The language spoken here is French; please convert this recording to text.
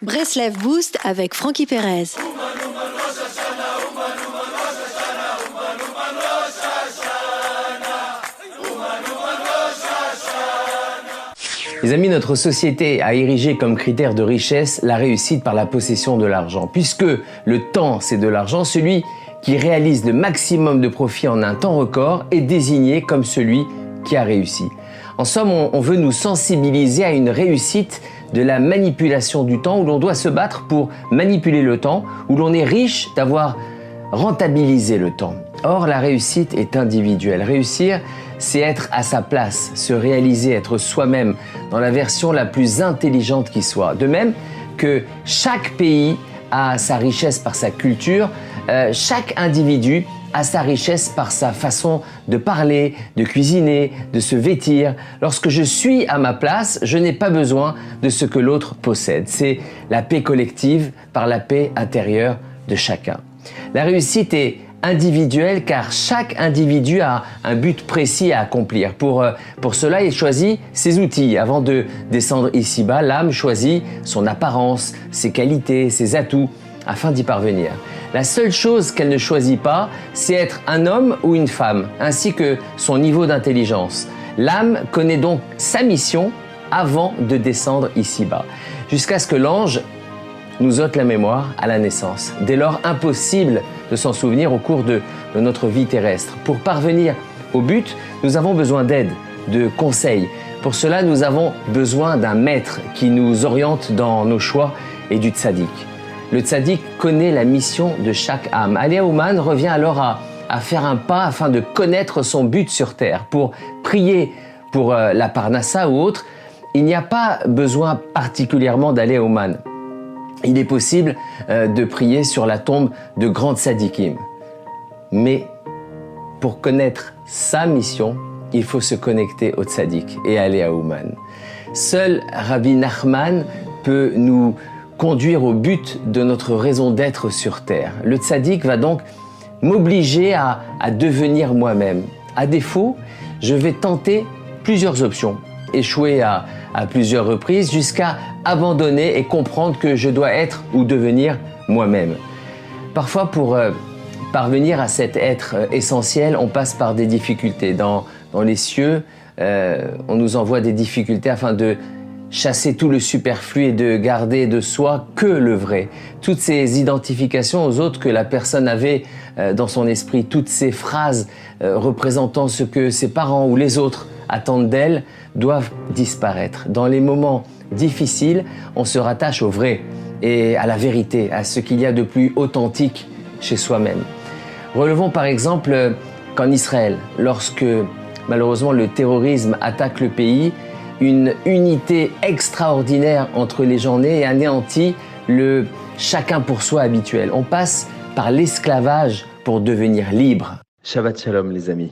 Breslev Boost avec Francky Perez. Les amis, notre société a érigé comme critère de richesse la réussite par la possession de l'argent. Puisque le temps, c'est de l'argent, celui qui réalise le maximum de profit en un temps record est désigné comme celui qui a réussi. En somme, on veut nous sensibiliser à une réussite de la manipulation du temps, où l'on doit se battre pour manipuler le temps, où l'on est riche d'avoir rentabilisé le temps. Or, la réussite est individuelle. Réussir, c'est être à sa place, se réaliser, être soi-même dans la version la plus intelligente qui soit. De même que chaque pays a sa richesse par sa culture, chaque individu a sa richesse par sa façon de parler, de cuisiner, de se vêtir. Lorsque je suis à ma place, je n'ai pas besoin de ce que l'autre possède. C'est la paix collective par la paix intérieure de chacun. La réussite est individuelle car chaque individu a un but précis à accomplir. Pour cela, il choisit ses outils. Avant de descendre ici-bas, l'âme choisit son apparence, ses qualités, ses atouts afin d'y parvenir. La seule chose qu'elle ne choisit pas, c'est être un homme ou une femme, ainsi que son niveau d'intelligence. L'âme connaît donc sa mission avant de descendre ici-bas, jusqu'à ce que l'ange nous ôte la mémoire à la naissance. Dès lors, impossible de s'en souvenir au cours de notre vie terrestre. Pour parvenir au but, nous avons besoin d'aide, de conseils. Pour cela, nous avons besoin d'un maître qui nous oriente dans nos choix et du tzaddik. Le tzaddik connaît la mission de chaque âme. Alia Ouman revient alors à faire un pas afin de connaître son but sur terre. Pour prier pour la parnassa ou autre, il n'y a pas besoin particulièrement d'Alia Ouman. Il est possible de prier sur la tombe de grands tzaddikim. Mais pour connaître sa mission, il faut se connecter au tzaddik et à Alia Ouman. Seul Rabbi Nachman peut nous conduire au but de notre raison d'être sur terre. Le tzaddik va donc m'obliger à devenir moi-même. À défaut, je vais tenter plusieurs options, échouer à plusieurs reprises jusqu'à abandonner et comprendre que je dois être ou devenir moi-même. Parfois, pour parvenir à cet être essentiel, on passe par des difficultés. Dans les cieux, on nous envoie des difficultés afin de chasser tout le superflu et de garder de soi que le vrai. Toutes ces identifications aux autres que la personne avait dans son esprit, toutes ces phrases représentant ce que ses parents ou les autres attendent d'elle, doivent disparaître. Dans les moments difficiles, on se rattache au vrai et à la vérité, à ce qu'il y a de plus authentique chez soi-même. Relevons par exemple qu'en Israël, lorsque malheureusement le terrorisme attaque le pays, une unité extraordinaire entre les gens nés et anéantit le chacun pour soi habituel. On passe par l'esclavage pour devenir libre. Shabbat Shalom les amis.